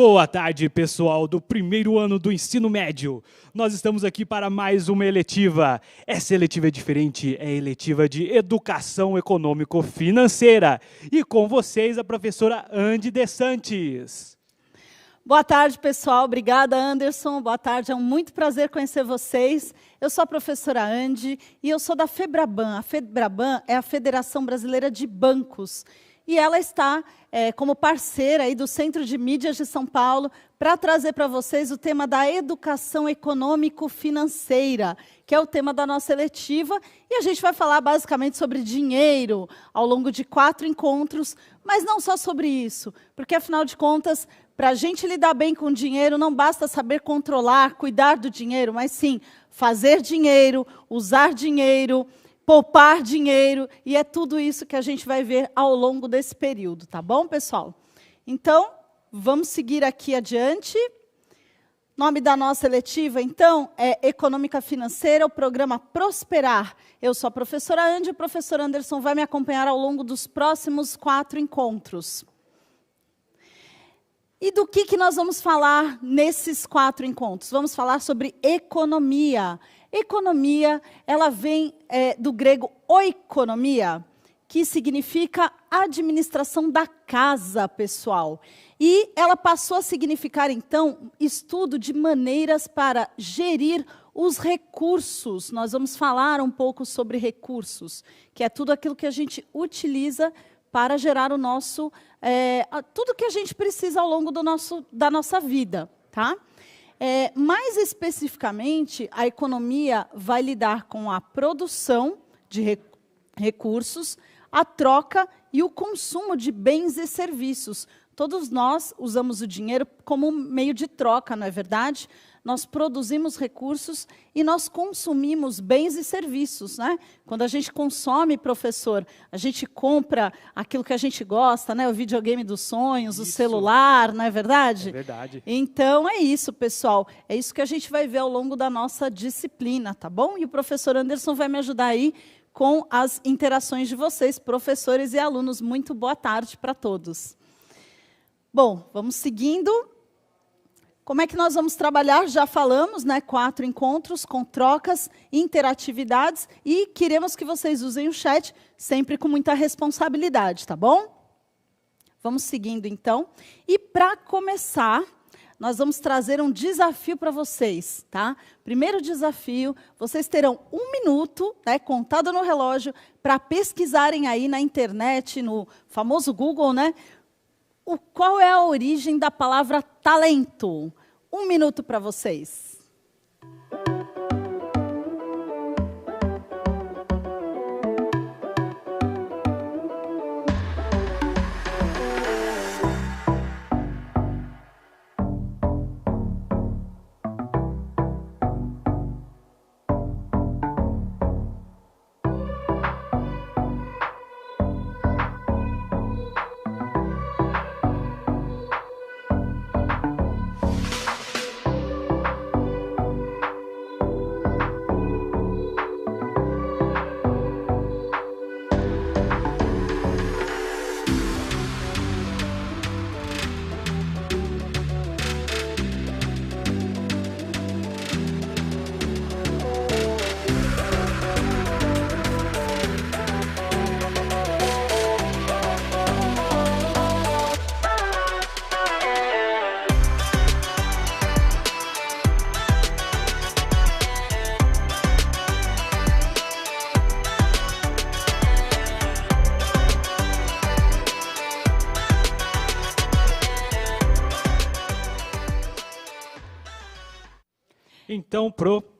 Boa tarde, pessoal do primeiro ano do ensino médio. Nós estamos aqui para mais uma eletiva. Essa eletiva é diferente, é a eletiva de Educação Econômico-Financeira. E com vocês, a professora Andy De Santis. Boa tarde, pessoal. Obrigada, Anderson. Boa tarde, é um muito prazer conhecer vocês. Eu sou a professora Andy e eu sou da FEBRABAN. A FEBRABAN é a Federação Brasileira de Bancos. E ela está como parceira aí do Centro de Mídias de São Paulo para trazer para vocês o tema da educação econômico-financeira, que é o tema da nossa eletiva. E a gente vai falar basicamente sobre dinheiro ao longo de 4 encontros, mas não só sobre isso, porque, afinal de contas, para a gente lidar bem com o dinheiro, não basta saber controlar, cuidar do dinheiro, mas sim fazer dinheiro, usar dinheiro, poupar dinheiro, e é tudo isso que a gente vai ver ao longo desse período, tá bom, pessoal? Então, vamos seguir aqui adiante. Nome da nossa eletiva, então, é Econômica Financeira, o programa Prosperar. Eu sou a professora Andy, o professor Anderson vai me acompanhar ao longo dos próximos 4 encontros. E do que nós vamos falar nesses 4 encontros? Vamos falar sobre economia. Economia, ela vem do grego oikonomia, que significa administração da casa, pessoal. E ela passou a significar, então, estudo de maneiras para gerir os recursos. Nós vamos falar um pouco sobre recursos, que é tudo aquilo que a gente utiliza para gerar o nosso, tudo que a gente precisa ao longo da nossa vida, tá? Mais especificamente, a economia vai lidar com a produção de recursos, a troca e o consumo de bens e serviços. Todos nós usamos o dinheiro como meio de troca, não é verdade? Nós produzimos recursos e nós consumimos bens e serviços, né? Quando a gente consome, professor, a gente compra aquilo que a gente gosta, né? O videogame dos sonhos, isso. O celular, não é verdade? É verdade. Então, é isso, pessoal. É isso que a gente vai ver ao longo da nossa disciplina, tá bom? E o professor Anderson vai me ajudar aí com as interações de vocês, professores e alunos. Muito boa tarde para todos. Bom, vamos seguindo. Como é que nós vamos trabalhar? Já falamos, né? 4 encontros com trocas, interatividades e queremos que vocês usem o chat sempre com muita responsabilidade, tá bom? Vamos seguindo, então. E para começar, nós vamos trazer um desafio para vocês, tá? Primeiro desafio, vocês terão 1 minuto, né, contado no relógio, para pesquisarem aí na internet, no famoso Google, né? Qual é a origem da palavra talento? 1 minuto para vocês. Então,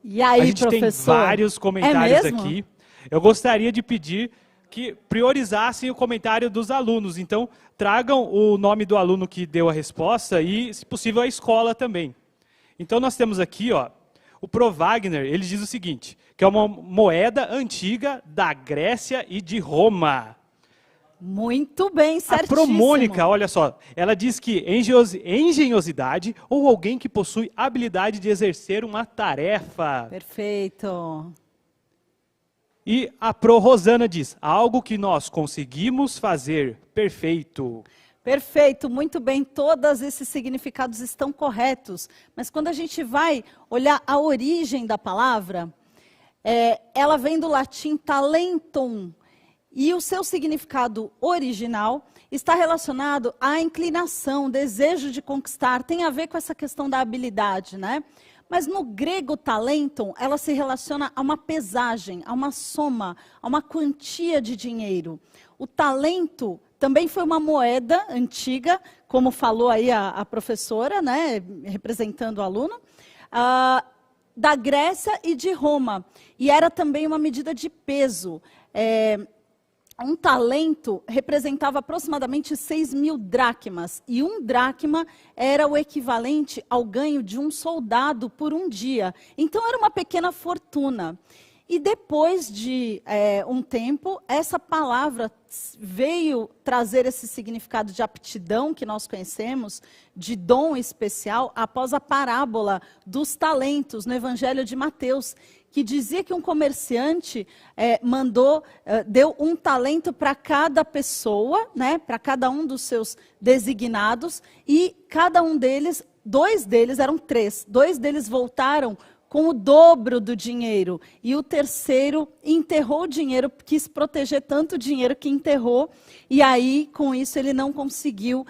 e aí, a gente professor? Tem vários comentários aqui. Eu gostaria de pedir que priorizassem o comentário dos alunos. Então, tragam o nome do aluno que deu a resposta e, se possível, a escola também. Então, nós temos aqui, ó, o Pro Wagner, ele diz o seguinte, que é uma moeda antiga da Grécia e de Roma. Muito bem, certíssimo. A Pro Mônica, olha só, ela diz que engenhosidade ou alguém que possui habilidade de exercer uma tarefa. Perfeito. E a Pro Rosana diz, algo que nós conseguimos fazer perfeito. Perfeito, muito bem, todos esses significados estão corretos. Mas quando a gente vai olhar a origem da palavra, ela vem do latim talentum. E o seu significado original está relacionado à inclinação, desejo de conquistar, tem a ver com essa questão da habilidade, né? Mas no grego talentum, ela se relaciona a uma pesagem, a uma soma, a uma quantia de dinheiro. O talento também foi uma moeda antiga, como falou aí a professora, né, representando o aluno, da Grécia e de Roma. E era também uma medida de peso. Um talento representava aproximadamente 6.000 dracmas. E um dracma era o equivalente ao ganho de um soldado por um dia. Então, era uma pequena fortuna. E depois de um tempo, essa palavra veio trazer esse significado de aptidão que nós conhecemos, de dom especial, após a parábola dos talentos no Evangelho de Mateus, que dizia que um comerciante deu um talento para cada pessoa, né, para cada um dos seus designados, e cada um deles, 2 deles, eram 3, 2 deles voltaram com o dobro do dinheiro. E o terceiro enterrou o dinheiro, quis proteger tanto o dinheiro que enterrou, e aí, com isso, ele não conseguiu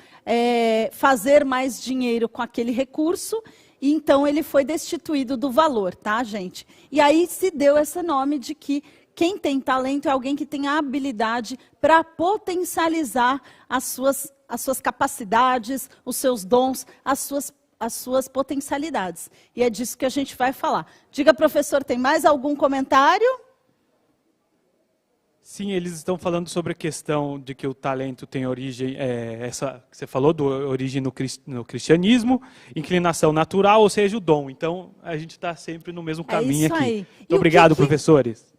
fazer mais dinheiro com aquele recurso, e então ele foi destituído do valor, tá, gente? E aí se deu esse nome de que quem tem talento é alguém que tem a habilidade para potencializar as suas capacidades, os seus dons, as suas potencialidades. E é disso que a gente vai falar. Diga, professor, tem mais algum comentário? Sim, eles estão falando sobre a questão de que o talento tem origem, essa que você falou, origem no cristianismo, inclinação natural, ou seja, o dom. Então, a gente está sempre no mesmo caminho isso aqui. aí. Muito obrigado, professores.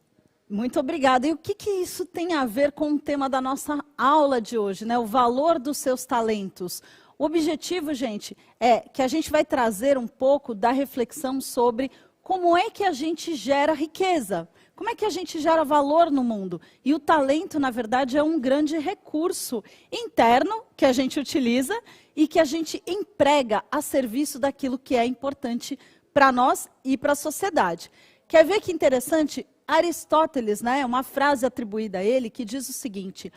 Muito obrigada. E o que isso tem a ver com o tema da nossa aula de hoje, né? O valor dos seus talentos. O objetivo, gente, é que a gente vai trazer um pouco da reflexão sobre como é que a gente gera riqueza, como é que a gente gera valor no mundo. E o talento, na verdade, é um grande recurso interno que a gente utiliza e que a gente emprega a serviço daquilo que é importante para nós e para a sociedade. Quer ver que interessante? Aristóteles, né, uma frase atribuída a ele que diz o seguinte: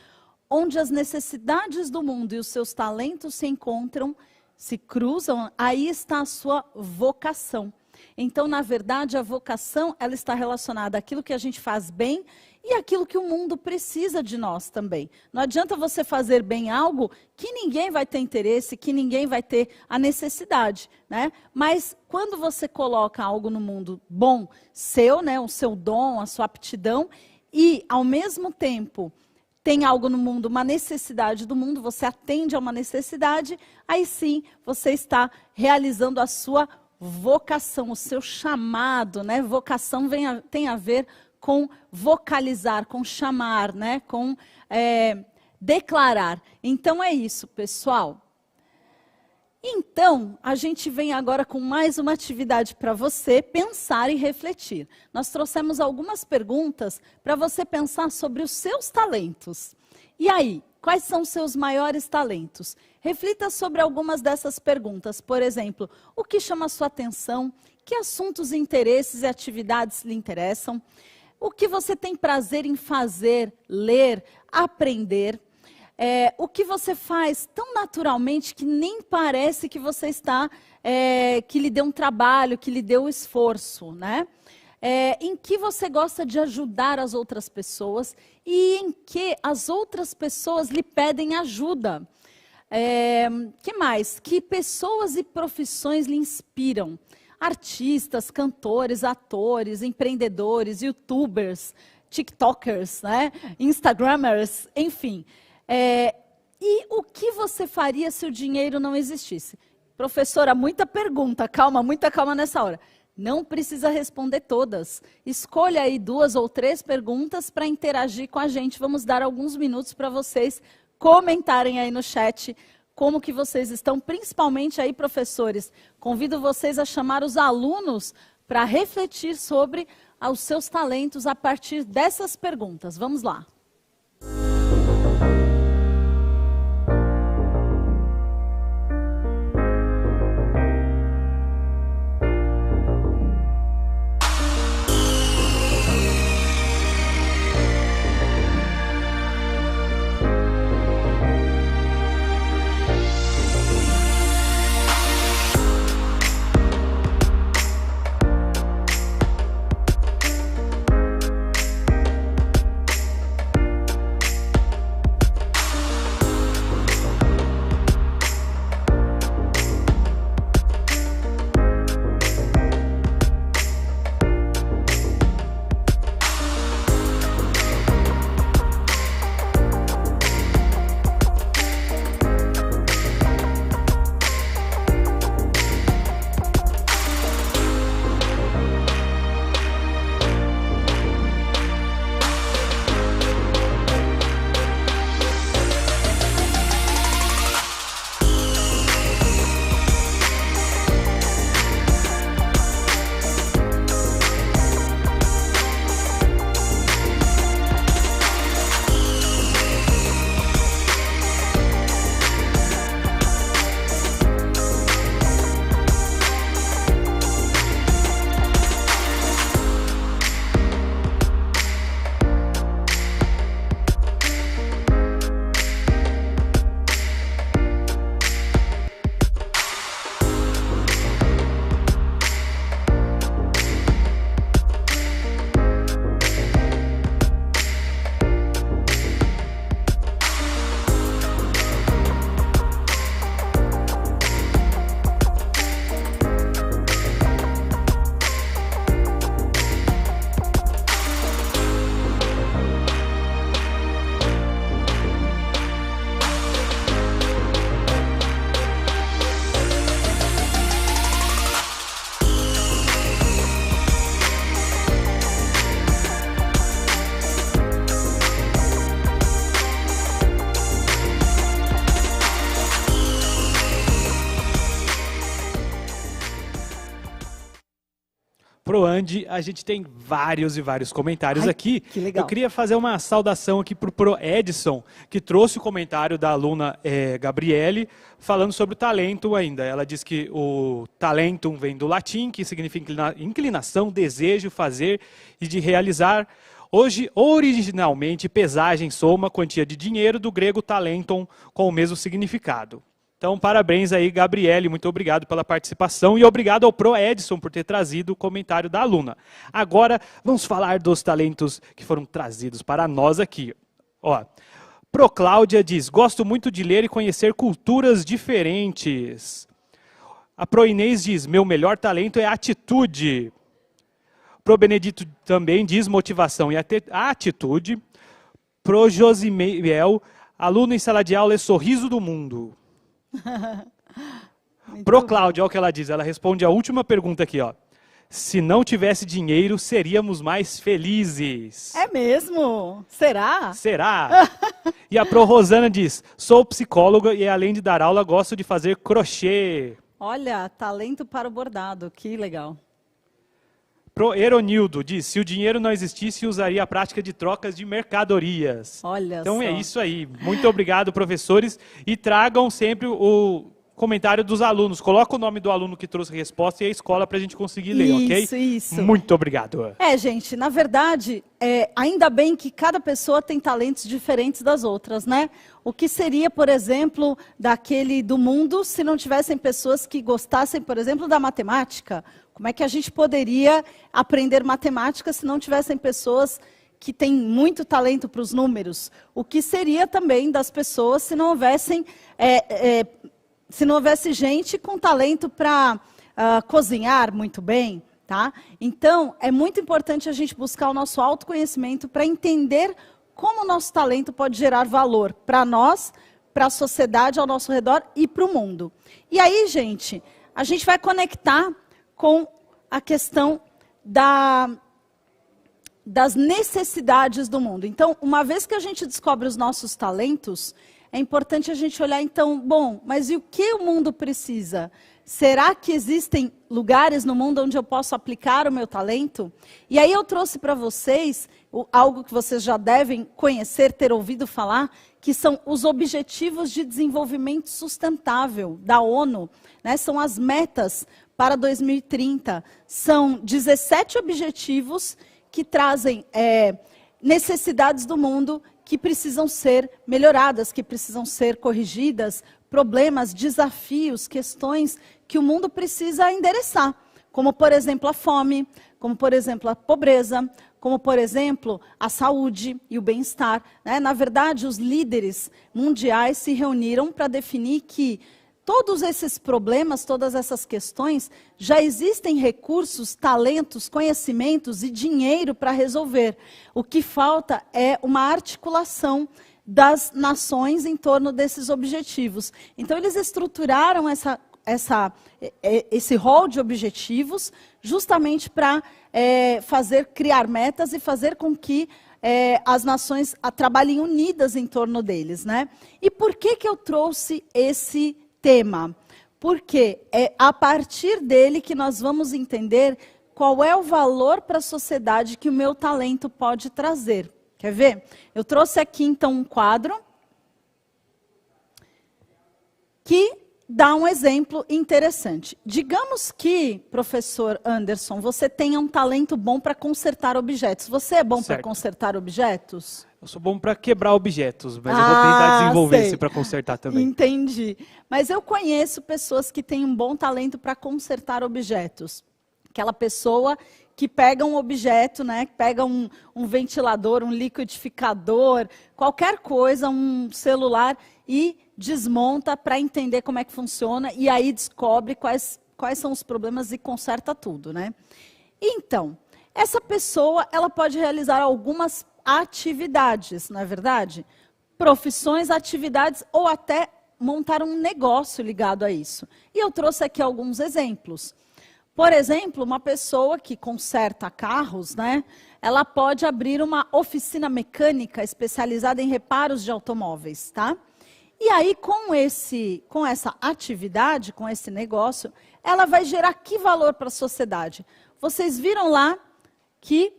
onde as necessidades do mundo e os seus talentos se encontram, se cruzam, aí está a sua vocação. Então, na verdade, a vocação ela está relacionada àquilo que a gente faz bem e àquilo que o mundo precisa de nós também. Não adianta você fazer bem algo que ninguém vai ter interesse, que ninguém vai ter a necessidade, né? Mas quando você coloca algo no mundo bom, seu, né, o seu dom, a sua aptidão, e ao mesmo tempo tem algo no mundo, uma necessidade do mundo, você atende a uma necessidade, aí sim você está realizando a sua vocação, o seu chamado, né? Vocação tem a ver com vocalizar, com chamar, né? Com declarar. Então é isso, pessoal. Então, a gente vem agora com mais uma atividade para você pensar e refletir. Nós trouxemos algumas perguntas para você pensar sobre os seus talentos. E aí, quais são os seus maiores talentos? Reflita sobre algumas dessas perguntas. Por exemplo, o que chama a sua atenção? Que assuntos, interesses e atividades lhe interessam? O que você tem prazer em fazer, ler, aprender? O que você faz tão naturalmente que nem parece que você está, que lhe deu um trabalho, que lhe deu esforço, né? Em que você gosta de ajudar as outras pessoas e em que as outras pessoas lhe pedem ajuda. Que mais? Que pessoas e profissões lhe inspiram? Artistas, cantores, atores, empreendedores, youtubers, tiktokers, né? Instagramers, enfim. E o que você faria se o dinheiro não existisse? Professora, muita pergunta, muita calma nessa hora. Não precisa responder todas. Escolha aí 2 ou 3 perguntas para interagir com a gente. Vamos dar alguns minutos para vocês comentarem aí no chat como que vocês estão, principalmente aí, professores. Convido vocês a chamar os alunos para refletir sobre os seus talentos a partir dessas perguntas. Vamos lá. ProAnd, a gente tem vários e vários comentários aqui. Que legal. Eu queria fazer uma saudação aqui para o ProEdson, que trouxe o comentário da aluna Gabriele, falando sobre o talento ainda. Ela diz que o talentum vem do latim, que significa inclinação, desejo, fazer e de realizar. Hoje, originalmente, pesagem, soma, quantia de dinheiro, do grego talenton, com o mesmo significado. Então, parabéns aí, Gabriele, muito obrigado pela participação e obrigado ao ProEdson por ter trazido o comentário da aluna. Agora, vamos falar dos talentos que foram trazidos para nós aqui. Ó, ProCláudia diz, gosto muito de ler e conhecer culturas diferentes. A ProInês diz, meu melhor talento é atitude. ProBenedito também diz, motivação e atitude. ProJosiel, aluno em sala de aula é sorriso do mundo. ProCláudia, olha o que ela diz, ela responde a última pergunta aqui, ó. Se não tivesse dinheiro, seríamos mais felizes. É mesmo? Será? Será? E a ProRosana diz, sou psicóloga e além de dar aula, gosto de fazer crochê. Olha, talento para o bordado, que legal. ProEronildo diz, se o dinheiro não existisse, usaria a prática de trocas de mercadorias. Olha então só. É isso aí. Muito obrigado, professores. E tragam sempre o comentário dos alunos. Coloca o nome do aluno que trouxe a resposta e a escola para a gente conseguir ler, ok? Isso. Muito obrigado. Gente, na verdade, ainda bem que cada pessoa tem talentos diferentes das outras, né? O que seria, por exemplo, daquele do mundo, se não tivessem pessoas que gostassem, por exemplo, da matemática? Como é que a gente poderia aprender matemática se não tivessem pessoas que têm muito talento para os números? O que seria também das pessoas se não houvesse gente com talento para cozinhar muito bem, tá? Então, é muito importante a gente buscar o nosso autoconhecimento para entender como o nosso talento pode gerar valor para nós, para a sociedade ao nosso redor e para o mundo. E aí, gente, a gente vai conectar com a questão das necessidades do mundo. Então, uma vez que a gente descobre os nossos talentos, é importante a gente olhar, então, bom, mas e o que o mundo precisa? Será que existem lugares no mundo onde eu posso aplicar o meu talento? E aí eu trouxe para vocês algo que vocês já devem conhecer, ter ouvido falar, que são os Objetivos de Desenvolvimento Sustentável da ONU, né? São as metas para 2030. São 17 objetivos que trazem necessidades do mundo que precisam ser melhoradas, que precisam ser corrigidas, problemas, desafios, questões que o mundo precisa endereçar, como, por exemplo, a fome, como, por exemplo, a pobreza, como, por exemplo, a saúde e o bem-estar, né? Na verdade, os líderes mundiais se reuniram para definir que todos esses problemas, todas essas questões, já existem recursos, talentos, conhecimentos e dinheiro para resolver. O que falta é uma articulação das nações em torno desses objetivos. Então, eles estruturaram esse rol de objetivos justamente para criar metas e fazer com que as nações trabalhem unidas em torno deles, né? E por que eu trouxe esse tema? Porque é a partir dele que nós vamos entender qual é o valor para a sociedade que o meu talento pode trazer. Quer ver? Eu trouxe aqui, então, um quadro que dá um exemplo interessante. Digamos que, professor Anderson, você tenha um talento bom para consertar objetos. Você é bom para consertar objetos? Eu sou bom para quebrar objetos, mas eu vou tentar desenvolver esse para consertar também. Entendi. Mas eu conheço pessoas que têm um bom talento para consertar objetos. Aquela pessoa que pega um objeto, né, que pega um ventilador, um liquidificador, qualquer coisa, um celular, e desmonta para entender como é que funciona, e aí descobre quais são os problemas e conserta tudo, né? Então, essa pessoa, ela pode realizar algumas atividades, não é verdade? Profissões, atividades, ou até montar um negócio ligado a isso. E eu trouxe aqui alguns exemplos. Por exemplo, uma pessoa que conserta carros, né? Ela pode abrir uma oficina mecânica especializada em reparos de automóveis, tá? E aí, com essa atividade, com esse negócio, ela vai gerar que valor para a sociedade? Vocês viram lá que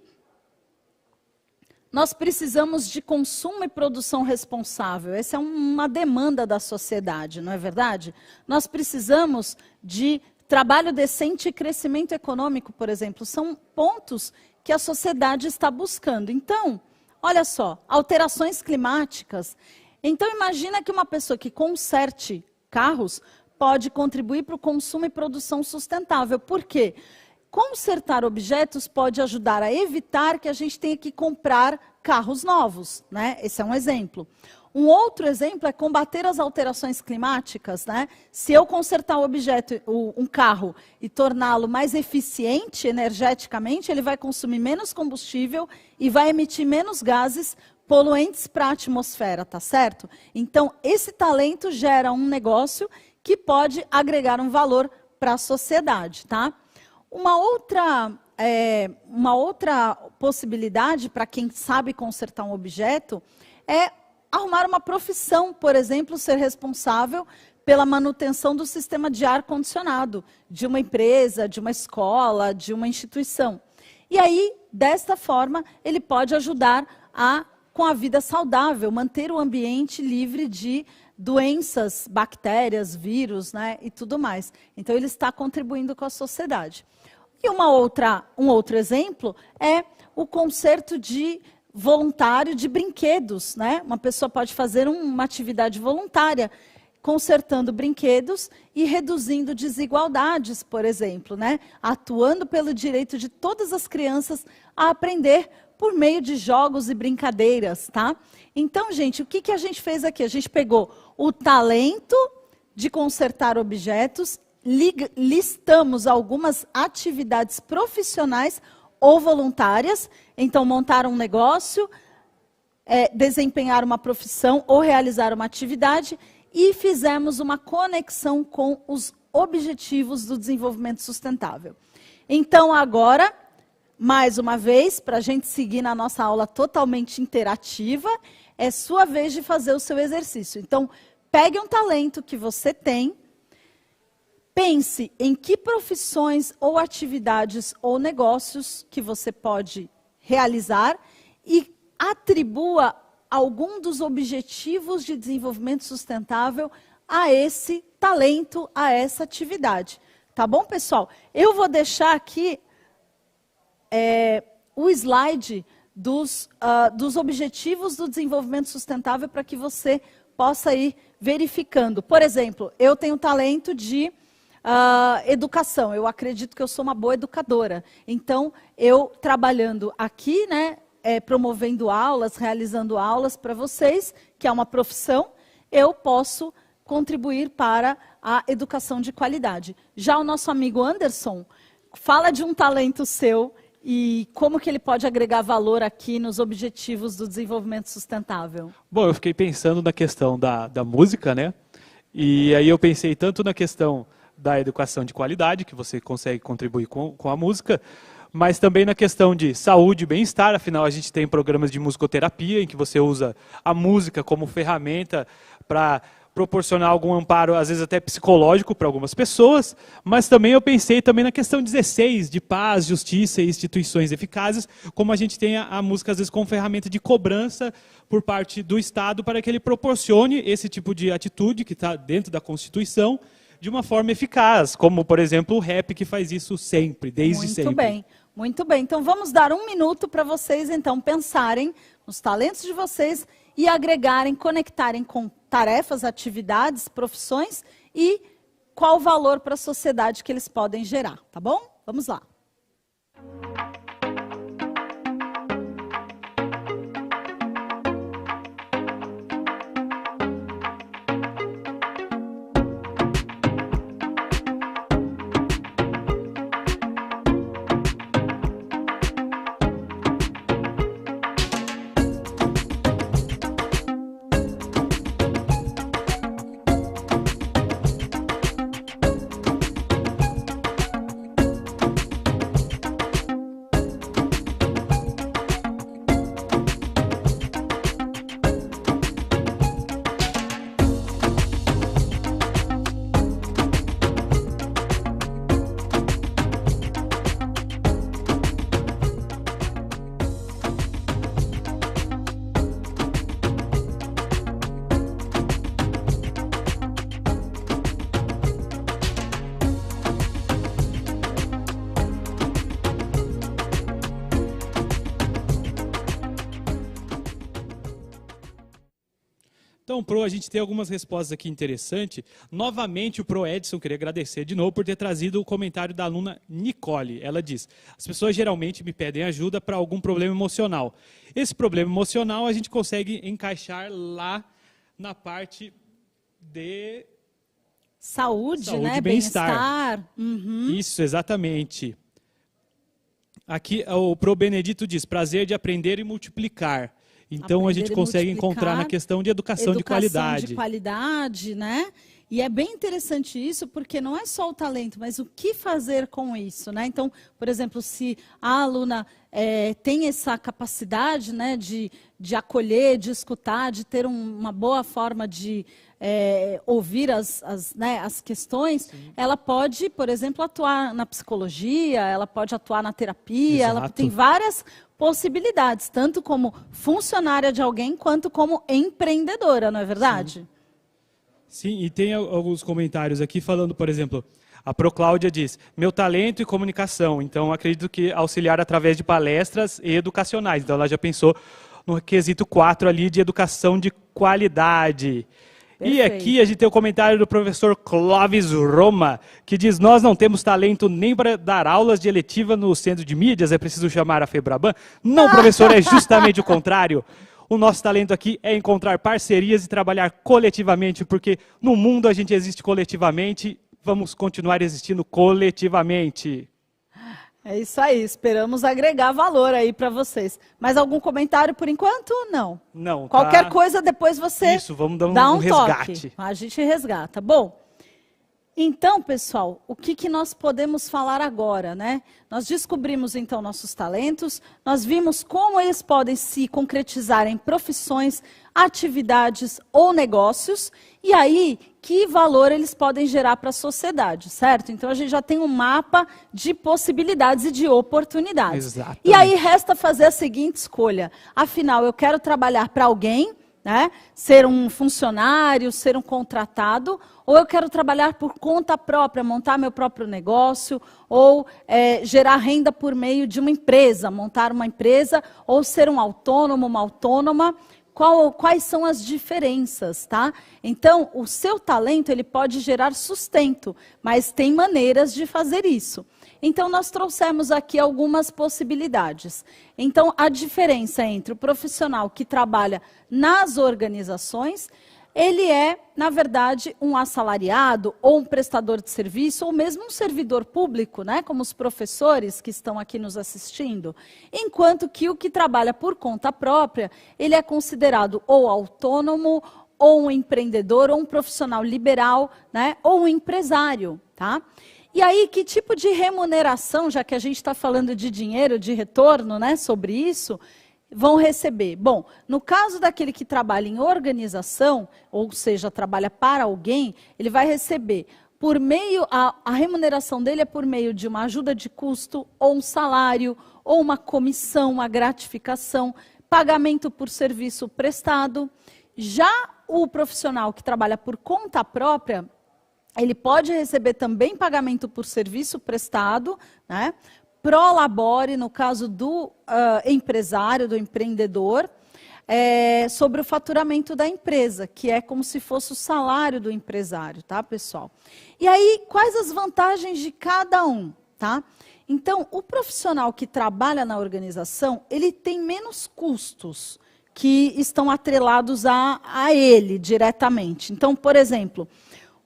nós precisamos de consumo e produção responsável. Essa é uma demanda da sociedade, não é verdade? Nós precisamos de trabalho decente e crescimento econômico, por exemplo. São pontos que a sociedade está buscando. Então, olha só, alterações climáticas. Então, imagina que uma pessoa que conserte carros pode contribuir para o consumo e produção sustentável. Por quê? Consertar objetos pode ajudar a evitar que a gente tenha que comprar carros novos, né? Esse é um exemplo. Um outro exemplo é combater as alterações climáticas, né? Se eu consertar um carro e torná-lo mais eficiente energeticamente, ele vai consumir menos combustível e vai emitir menos gases poluentes para a atmosfera, tá certo? Então, esse talento gera um negócio que pode agregar um valor para a sociedade, tá? Uma outra possibilidade para quem sabe consertar um objeto é arrumar uma profissão, por exemplo, ser responsável pela manutenção do sistema de ar-condicionado de uma empresa, de uma escola, de uma instituição. E aí, desta forma, ele pode ajudar com a vida saudável, manter o ambiente livre de doenças, bactérias, vírus, né, e tudo mais. Então, ele está contribuindo com a sociedade. E um outro exemplo é o conserto de voluntário de brinquedos, né? Uma pessoa pode fazer uma atividade voluntária, consertando brinquedos e reduzindo desigualdades, por exemplo, né? Atuando pelo direito de todas as crianças a aprender por meio de jogos e brincadeiras, tá? Então, gente, o que a gente fez aqui? A gente pegou o talento de consertar objetos, listamos algumas atividades profissionais ou voluntárias, então montar um negócio, desempenhar uma profissão ou realizar uma atividade, e fizemos uma conexão com os objetivos do desenvolvimento sustentável. Então agora, mais uma vez, para a gente seguir na nossa aula totalmente interativa, é sua vez de fazer o seu exercício. Então, pegue um talento que você tem, pense em que profissões ou atividades ou negócios que você pode realizar e atribua algum dos objetivos de desenvolvimento sustentável a esse talento, a essa atividade. Tá bom, pessoal? Eu vou deixar aqui o slide dos objetivos do desenvolvimento sustentável para que você possa ir verificando. Por exemplo, eu tenho talento de educação. Eu acredito que eu sou uma boa educadora. Então, eu trabalhando aqui, né, promovendo aulas, realizando aulas para vocês, que é uma profissão, eu posso contribuir para a educação de qualidade. Já o nosso amigo Anderson fala de um talento seu e como que ele pode agregar valor aqui nos objetivos do desenvolvimento sustentável. Bom, eu fiquei pensando na questão da música, né? E aí eu pensei tanto na questão da educação de qualidade, que você consegue contribuir com a música, mas também na questão de saúde e bem-estar. Afinal, a gente tem programas de musicoterapia em que você usa a música como ferramenta para proporcionar algum amparo, às vezes até psicológico para algumas pessoas, mas também eu pensei também na questão 16, de paz, justiça e instituições eficazes, como a gente tem a música às vezes como ferramenta de cobrança por parte do Estado para que ele proporcione esse tipo de atitude que está dentro da Constituição, de uma forma eficaz, como, por exemplo, o rap, que faz isso sempre, desde sempre. Muito bem, muito bem. Então, vamos dar 1 minuto para vocês, então, pensarem nos talentos de vocês e agregarem, conectarem com tarefas, atividades, profissões e qual o valor para a sociedade que eles podem gerar, tá bom? Vamos lá. Então, Pro, a gente tem algumas respostas aqui interessantes. Novamente, o Pro Edson, queria agradecer de novo por ter trazido o comentário da aluna Nicole. Ela diz, as pessoas geralmente me pedem ajuda para algum problema emocional. Esse problema emocional a gente consegue encaixar lá na parte de... Saúde, né? Bem-estar. Isso, exatamente. Aqui o Pro Benedito diz, prazer de aprender e multiplicar. Então, a gente consegue encontrar na questão de educação de qualidade. Educação de qualidade, né? E é bem interessante isso, porque não é só o talento, mas o que fazer com isso, né? Então, por exemplo, se a aluna tem essa capacidade, né, de acolher, de escutar, de ter uma boa forma de ouvir as questões, sim, ela pode, por exemplo, atuar na psicologia, ela pode atuar na terapia, ela tem várias possibilidades, tanto como funcionária de alguém, quanto como empreendedora, não é verdade? Sim, e tem alguns comentários aqui falando, por exemplo, a Procláudia diz, meu talento e comunicação, então acredito que auxiliar através de palestras e educacionais, então ela já pensou no quesito 4 ali de educação de qualidade. Perfeito. E aqui a gente tem o comentário do professor Clóvis Roma, que diz, nós não temos talento nem para dar aulas de eletiva no centro de mídias, é preciso chamar a Febraban? Não, professor, é justamente o contrário. O nosso talento aqui é encontrar parcerias e trabalhar coletivamente, porque no mundo a gente existe coletivamente, vamos continuar existindo coletivamente. É isso aí, esperamos agregar valor aí para vocês. Mais algum comentário por enquanto? Não. Não. Qualquer coisa depois você vamos dar dá um resgate. Toque. A gente resgata. Bom, então, pessoal, o que nós podemos falar agora, né? Nós descobrimos, então, nossos talentos, nós vimos como eles podem se concretizar em profissões, atividades ou negócios, e aí, que valor eles podem gerar para a sociedade, certo? Então, a gente já tem um mapa de possibilidades e de oportunidades. Exatamente. E aí, resta fazer a seguinte escolha. Afinal, eu quero trabalhar para alguém, né? Ser um funcionário, ser um contratado, ou eu quero trabalhar por conta própria, montar meu próprio negócio, ou gerar renda por meio de uma empresa, montar uma empresa, ou ser um autônomo, uma autônoma. Quais são as diferenças, tá? Então, o seu talento ele pode gerar sustento, mas tem maneiras de fazer isso. Então, nós trouxemos aqui algumas possibilidades. Então, a diferença entre o profissional que trabalha nas organizações, ele é, na verdade, um assalariado, ou um prestador de serviço, ou mesmo um servidor público, né, como os professores que estão aqui nos assistindo. Enquanto que o que trabalha por conta própria, ele é considerado ou autônomo, ou um empreendedor, ou um profissional liberal, né, ou um empresário, tá? E aí, que tipo de remuneração, já que a gente está falando de dinheiro, de retorno, né, sobre isso, vão receber? Bom, no caso daquele que trabalha em organização, ou seja, trabalha para alguém, ele vai receber por meio, a remuneração dele é por meio de uma ajuda de custo, ou um salário, ou uma comissão, uma gratificação, pagamento por serviço prestado. Já o profissional que trabalha por conta própria, ele pode receber também pagamento por serviço prestado, né? Pro labore, no caso do empresário, do empreendedor, sobre o faturamento da empresa, que é como se fosse o salário do empresário, tá, pessoal? E aí, quais as vantagens de cada um, tá? Então, o profissional que trabalha na organização, ele tem menos custos que estão atrelados a ele diretamente. Então, por exemplo,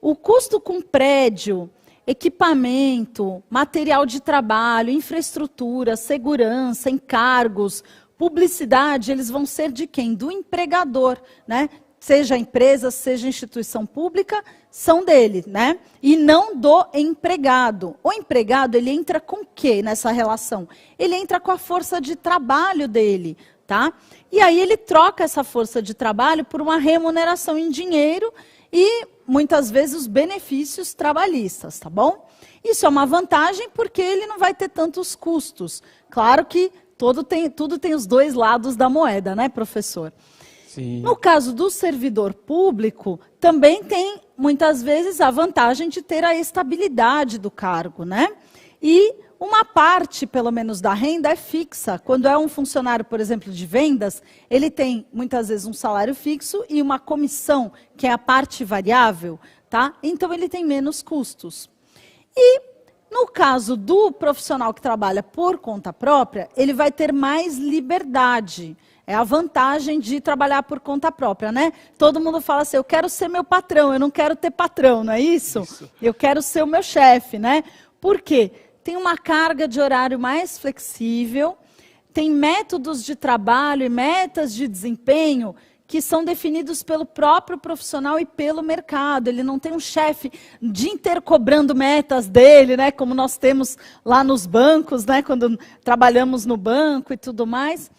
o custo com prédio, equipamento, material de trabalho, infraestrutura, segurança, encargos, publicidade, eles vão ser de quem? Do empregador, né? Seja empresa, seja instituição pública, são dele, né? E não do empregado. O empregado, ele entra com o quê nessa relação? Ele entra com a força de trabalho dele, tá? E aí ele troca essa força de trabalho por uma remuneração em dinheiro e muitas vezes os benefícios trabalhistas, tá bom? Isso é uma vantagem porque ele não vai ter tantos custos. Claro que tudo tem os dois lados da moeda, né, professor? Sim. No caso do servidor público, também tem muitas vezes a vantagem de ter a estabilidade do cargo, né? E Uma parte, pelo menos, da renda é fixa. Quando é um funcionário, por exemplo, de vendas, ele tem, muitas vezes, um salário fixo e uma comissão, que é a parte variável, tá? Então, ele tem menos custos. E, no caso do profissional que trabalha por conta própria, ele vai ter mais liberdade. É a vantagem de trabalhar por conta própria, né? Todo mundo fala assim, eu quero ser meu patrão, eu não quero ter patrão, não é isso? Eu quero ser o meu chefe, né? Por quê? Tem uma carga de horário mais flexível, tem métodos de trabalho e metas de desempenho que são definidos pelo próprio profissional e pelo mercado. Ele não tem um chefe o dia inteiro cobrando metas dele, né? Como nós temos lá nos bancos, né? Quando trabalhamos no banco e tudo mais.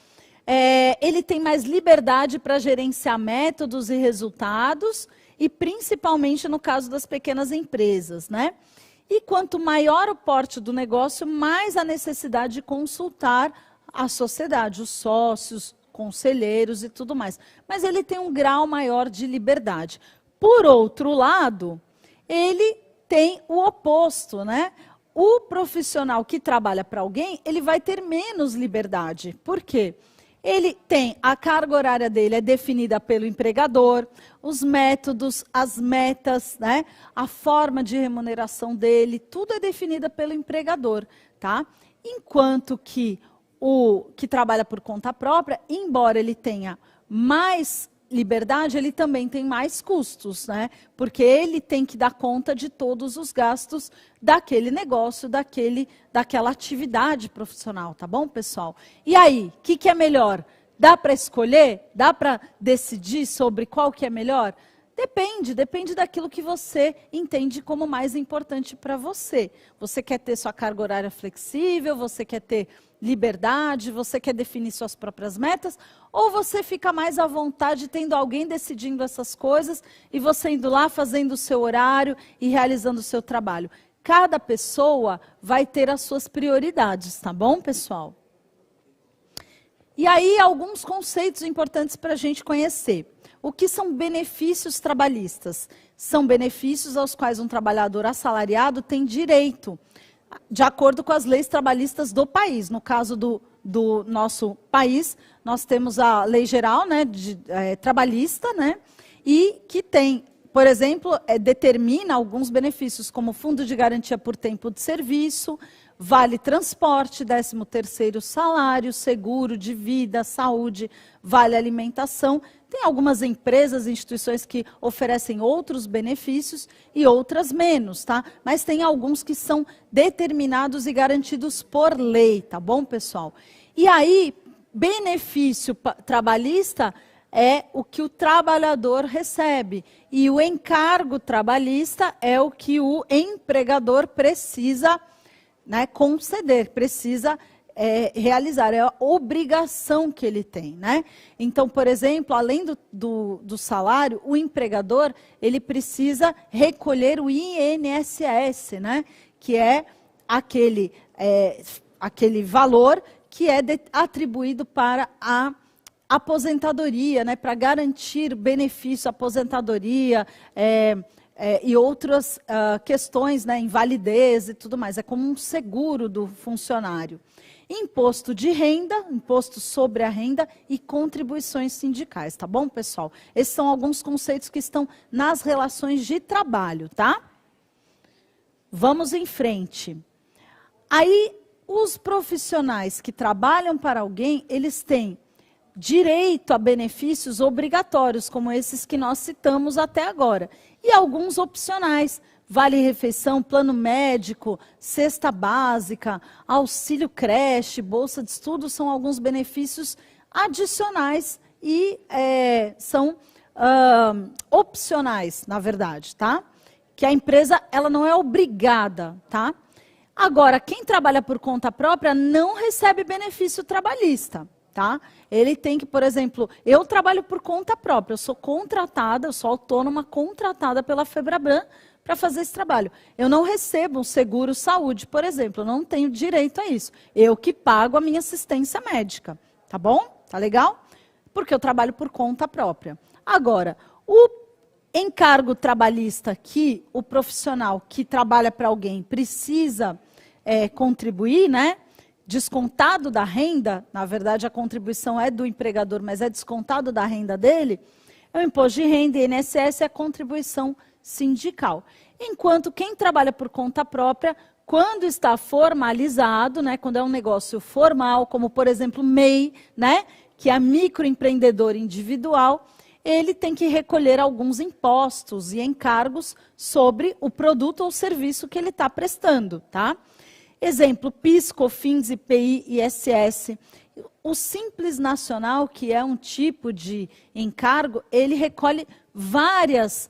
Ele tem mais liberdade para gerenciar métodos e resultados, e principalmente no caso das pequenas empresas, né? E quanto maior o porte do negócio, mais a necessidade de consultar a sociedade, os sócios, conselheiros e tudo mais. Mas ele tem um grau maior de liberdade. Por outro lado, ele tem o oposto, né? O profissional que trabalha para alguém, ele vai ter menos liberdade. Por quê? Ele tem, a carga horária dele é definida pelo empregador, os métodos, as metas, né? A forma de remuneração dele, tudo é definida pelo empregador, tá? Enquanto que o que trabalha por conta própria, embora ele tenha mais liberdade, ele também tem mais custos, né? Porque ele tem que dar conta de todos os gastos daquele negócio, daquela atividade profissional, tá bom, pessoal? E aí, o que é melhor? Dá para escolher? Dá para decidir sobre qual que é melhor? Depende daquilo que você entende como mais importante para você. Você quer ter sua carga horária flexível, você quer ter liberdade, você quer definir suas próprias metas, ou você fica mais à vontade tendo alguém decidindo essas coisas e você indo lá fazendo o seu horário e realizando o seu trabalho. Cada pessoa vai ter as suas prioridades, tá bom, pessoal? E aí, alguns conceitos importantes para a gente conhecer. O que são benefícios trabalhistas? São benefícios aos quais um trabalhador assalariado tem direito, de acordo com as leis trabalhistas do país. No caso do nosso país, nós temos a lei geral, né, trabalhista, né, e que tem, por exemplo, determina alguns benefícios, como fundo de garantia por tempo de serviço, vale transporte, 13º salário, seguro de vida, saúde, vale alimentação. Tem algumas empresas e instituições que oferecem outros benefícios e outras menos, tá? Mas tem alguns que são determinados e garantidos por lei, tá bom, pessoal? E aí, benefício trabalhista é o que o trabalhador recebe. E o encargo trabalhista é o que o empregador precisa, né, conceder, precisa realizar, é a obrigação que ele tem, né? Então, por exemplo, além do salário, o empregador, ele precisa recolher o INSS, né? Que é aquele valor que é atribuído para a aposentadoria, né? Para garantir benefício, aposentadoria, e outras questões, né, invalidez e tudo mais. É como um seguro do funcionário. Imposto de renda, imposto sobre a renda e contribuições sindicais, tá bom, pessoal? Esses são alguns conceitos que estão nas relações de trabalho, tá? Vamos em frente. Aí, os profissionais que trabalham para alguém, eles têm direito a benefícios obrigatórios, como esses que nós citamos até agora, e alguns opcionais, vale-refeição, plano médico, cesta básica, auxílio creche, bolsa de estudo, são alguns benefícios adicionais e são opcionais, na verdade, tá? Que a empresa, ela não é obrigada, tá? Agora, quem trabalha por conta própria não recebe benefício trabalhista, tá? Ele tem que, por exemplo, eu trabalho por conta própria, eu sou contratada, eu sou autônoma contratada pela Febraban para fazer esse trabalho. Eu não recebo um seguro saúde, por exemplo, eu não tenho direito a isso. Eu que pago a minha assistência médica, tá bom? Tá legal? Porque eu trabalho por conta própria. Agora, o encargo trabalhista que o profissional que trabalha para alguém precisa contribuir, né? Descontado da renda, na verdade a contribuição é do empregador, mas é descontado da renda dele, é o imposto de renda e INSS é a contribuição sindical. Enquanto quem trabalha por conta própria, quando está formalizado, né, quando é um negócio formal, como por exemplo MEI, né, que é microempreendedor individual, ele tem que recolher alguns impostos e encargos sobre o produto ou serviço que ele está prestando, tá? Exemplo, PIS, COFINS, IPI, ISS. O Simples Nacional, que é um tipo de encargo, ele recolhe vários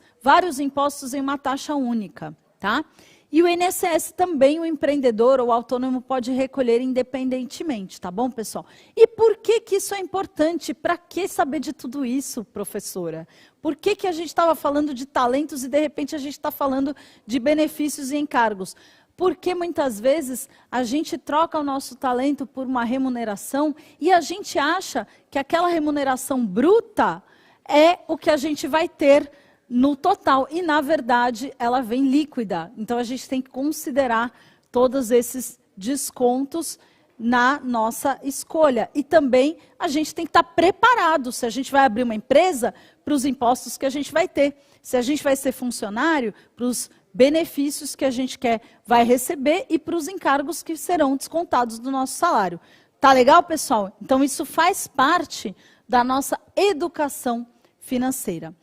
impostos em uma taxa única, tá? E o INSS também, o empreendedor ou autônomo pode recolher independentemente, tá bom, pessoal? E por que que isso é importante? Para que saber de tudo isso, professora? Por que que a gente estava falando de talentos e, de repente, a gente está falando de benefícios e encargos? Porque muitas vezes a gente troca o nosso talento por uma remuneração e a gente acha que aquela remuneração bruta é o que a gente vai ter no total. E, na verdade, ela vem líquida. Então, a gente tem que considerar todos esses descontos na nossa escolha. E também a gente tem que estar preparado, se a gente vai abrir uma empresa, para os impostos que a gente vai ter. Se a gente vai ser funcionário, para os benefícios que a gente vai receber e para os encargos que serão descontados do nosso salário. Tá legal, pessoal? Então, isso faz parte da nossa educação financeira.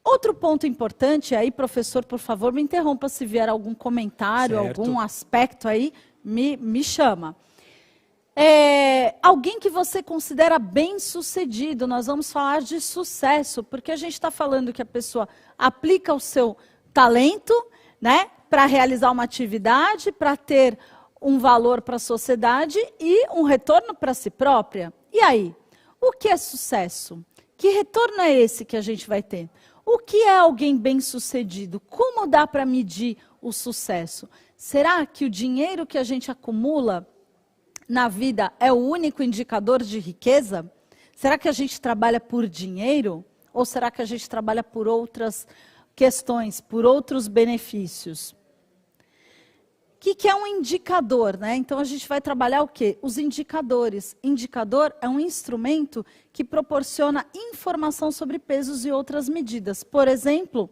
Outro ponto importante, aí, professor, por favor, me interrompa se vier algum comentário, certo, algum aspecto aí, me chama. Alguém que você considera bem-sucedido, nós vamos falar de sucesso, porque a gente está falando que a pessoa aplica o seu talento, né, para realizar uma atividade, para ter um valor para a sociedade e um retorno para si própria. E aí, o que é sucesso? Que retorno é esse que a gente vai ter? O que é alguém bem-sucedido? Como dá para medir o sucesso? Será que o dinheiro que a gente acumula na vida é o único indicador de riqueza? Será que a gente trabalha por dinheiro? Ou será que a gente trabalha por outras questões, por outros benefícios? O que é um indicador, né? Então, a gente vai trabalhar o quê? Os indicadores. Indicador é um instrumento que proporciona informação sobre pesos e outras medidas. Por exemplo,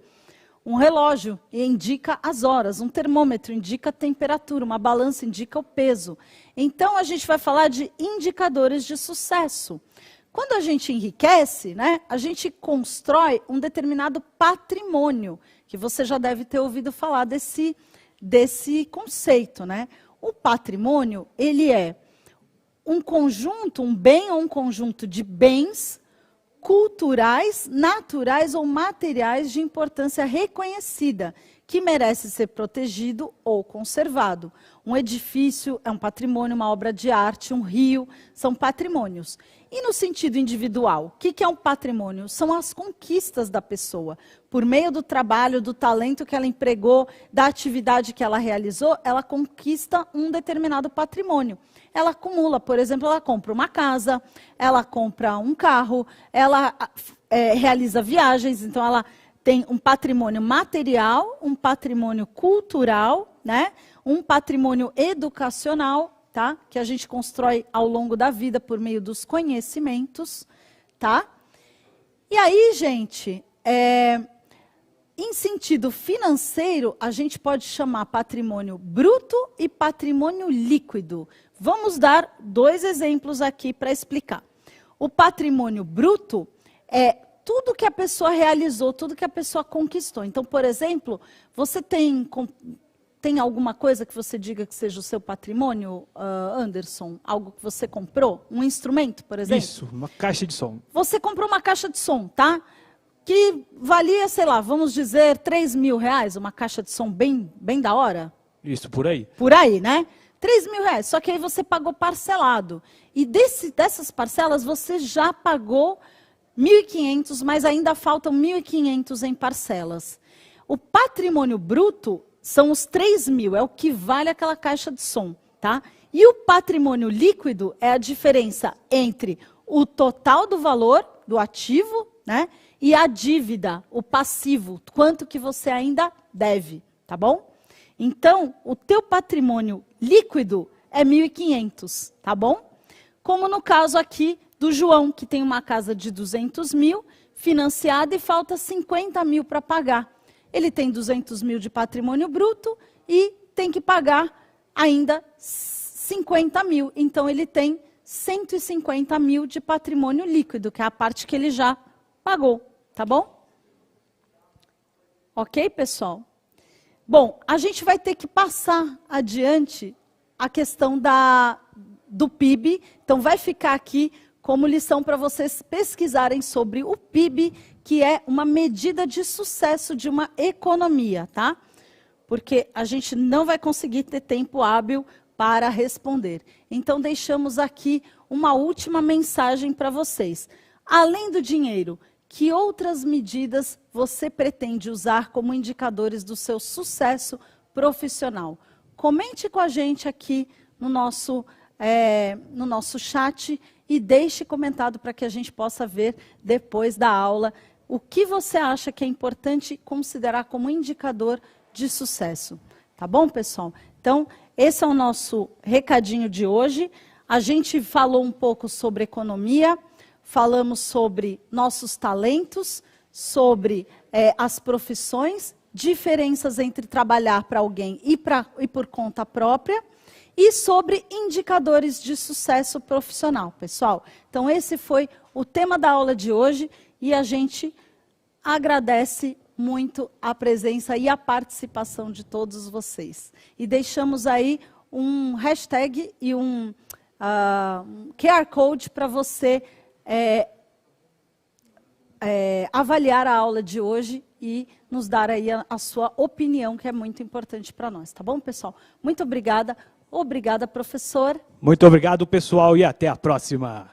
um relógio indica as horas, um termômetro indica a temperatura, uma balança indica o peso. Então, a gente vai falar de indicadores de sucesso. Quando a gente enriquece, né, a gente constrói um determinado patrimônio, que você já deve ter ouvido falar desse conceito, né? O patrimônio, ele é um conjunto, um bem ou um conjunto de bens culturais, naturais ou materiais de importância reconhecida, que merece ser protegido ou conservado. Um edifício é um patrimônio, uma obra de arte, um rio, são patrimônios. E no sentido individual, o que é um patrimônio? São as conquistas da pessoa. Por meio do trabalho, do talento que ela empregou, da atividade que ela realizou, ela conquista um determinado patrimônio. Ela acumula, por exemplo, ela compra uma casa, ela compra um carro, ela realiza viagens, então ela tem um patrimônio material, um patrimônio cultural, né? Um patrimônio educacional, tá? Que a gente constrói ao longo da vida por meio dos conhecimentos, tá? E aí, gente, em sentido financeiro, a gente pode chamar patrimônio bruto e patrimônio líquido. Vamos dar 2 exemplos aqui para explicar. O patrimônio bruto é tudo que a pessoa realizou, tudo que a pessoa conquistou. Então, por exemplo, você tem alguma coisa que você diga que seja o seu patrimônio, Anderson? Algo que você comprou? Um instrumento, por exemplo? Isso, uma caixa de som. Você comprou uma caixa de som, tá? Que valia, sei lá, vamos dizer, R$3.000, uma caixa de som bem da hora? Isso, por aí. Por aí, né? R$3.000, só que aí você pagou parcelado. E dessas parcelas você já pagou 1.500, mas ainda faltam 1.500 em parcelas. O patrimônio bruto são os 3.000, é o que vale aquela caixa de som, tá? E o patrimônio líquido é a diferença entre o total do valor do ativo, né, e a dívida, o passivo, quanto que você ainda deve, tá bom? Então, o teu patrimônio líquido é 1.500, tá bom? Como no caso aqui do João, que tem uma casa de 200 mil, financiada e falta 50 mil para pagar. Ele tem 200 mil de patrimônio bruto e tem que pagar ainda 50 mil. Então, ele tem 150 mil de patrimônio líquido, que é a parte que ele já pagou, tá bom? Ok, pessoal? Bom, a gente vai ter que passar adiante a questão do PIB. Então, vai ficar aqui como lição para vocês pesquisarem sobre o PIB, que é uma medida de sucesso de uma economia, tá? Porque a gente não vai conseguir ter tempo hábil para responder. Então, deixamos aqui uma última mensagem para vocês. Além do dinheiro, que outras medidas você pretende usar como indicadores do seu sucesso profissional? Comente com a gente aqui no nosso chat e deixe comentado para que a gente possa ver depois da aula o que você acha que é importante considerar como indicador de sucesso. Tá bom, pessoal? Então, esse é o nosso recadinho de hoje. A gente falou um pouco sobre economia, falamos sobre nossos talentos, sobre as profissões, diferenças entre trabalhar para alguém e por conta própria, e sobre indicadores de sucesso profissional, pessoal. Então, esse foi o tema da aula de hoje e a gente agradece muito a presença e a participação de todos vocês. E deixamos aí um hashtag e um QR Code para você avaliar a aula de hoje e nos dar aí a sua opinião, que é muito importante para nós. Tá bom, pessoal? Muito obrigada. Obrigada, professor. Muito obrigado, pessoal, e até a próxima.